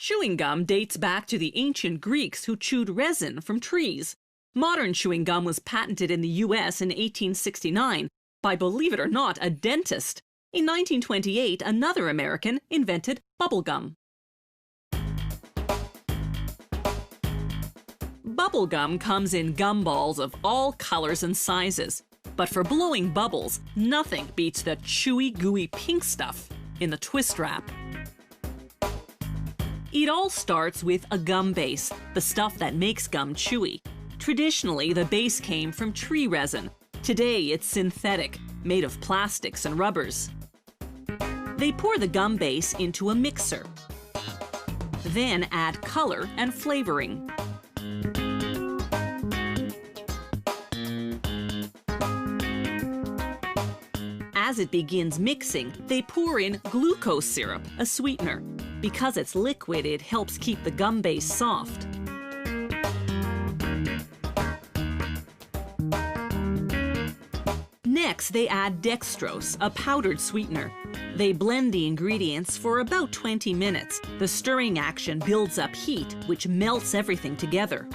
Chewing gum dates back to the ancient Greeks who chewed resin from trees. Modern chewing gum was patented in the US in 1869 by, believe it or not, a dentist. In 1928, another American invented bubblegum. Bubblegum comes in gumballs of all colors and sizes. But for blowing bubbles, nothing beats the chewy, gooey pink stuff in the twist wrap. It all starts with a gum base, the stuff that makes gum chewy. Traditionally, the base came from tree resin. Today, it's synthetic, made of plastics and rubbers. They pour the gum base into a mixer, then add color and flavoring. As it begins mixing, they pour in glucose syrup, a sweetener. Because it's liquid, it helps keep the gum base soft. Next, they add dextrose, a powdered sweetener. They blend the ingredients for about 20 minutes. The stirring action builds up heat, which melts everything together.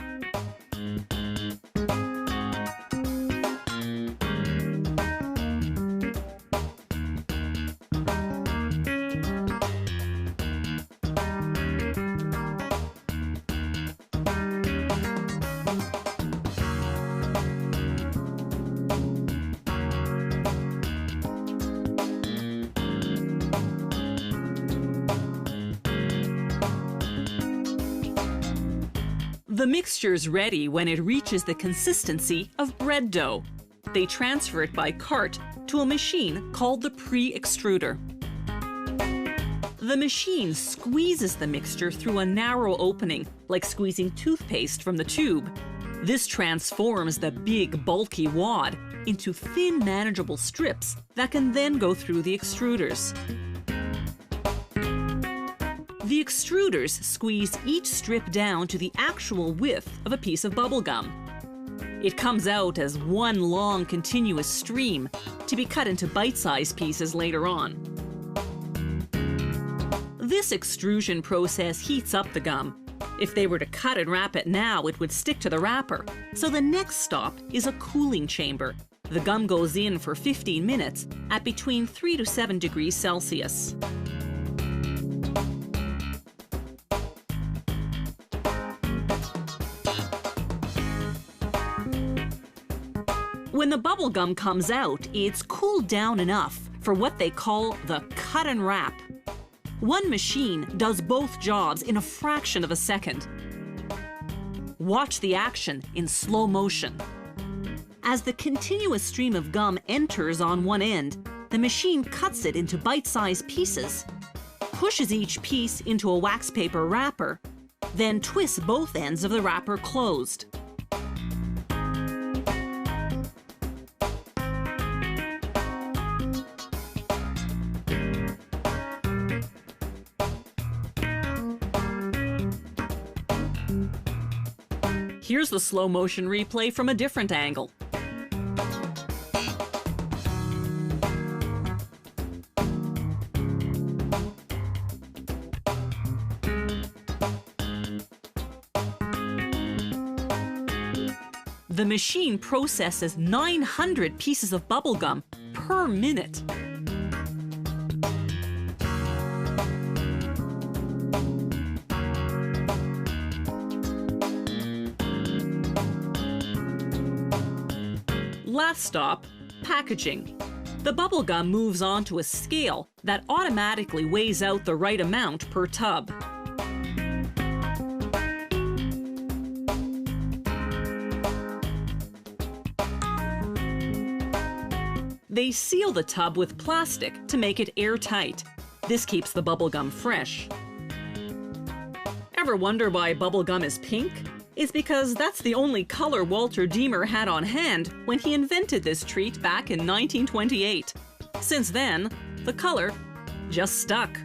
The mixture's ready when it reaches the consistency of bread dough. They transfer it by cart to a machine called the pre-extruder. The machine squeezes the mixture through a narrow opening, like squeezing toothpaste from the tube. This transforms the big, bulky wad into thin, manageable strips that can then go through the extruders. The extruders squeeze each strip down to the actual width of a piece of bubble gum. It comes out as one long, continuous stream to be cut into bite-sized pieces later on. This extrusion process heats up the gum. If they were to cut and wrap it now, it would stick to the wrapper. So the next stop is a cooling chamber. The gum goes in for 15 minutes at between 3 to 7 degrees Celsius. When the bubble gum comes out, it's cooled down enough for what they call the cut and wrap. One machine does both jobs in a fraction of a second. Watch the action in slow motion. As the continuous stream of gum enters on one end, the machine cuts it into bite-sized pieces, pushes each piece into a wax paper wrapper, then twists both ends of the wrapper closed. Here's the slow motion replay from a different angle. The machine processes 900 pieces of bubble gum per minute. Last stop, packaging. The bubble gum moves on to a scale that automatically weighs out the right amount per tub. They seal the tub with plastic to make it airtight. This keeps the bubble gum fresh. Ever wonder why bubble gum is pink? It's because that's the only color Walter Deemer had on hand when he invented this treat back in 1928. Since then, the color just stuck.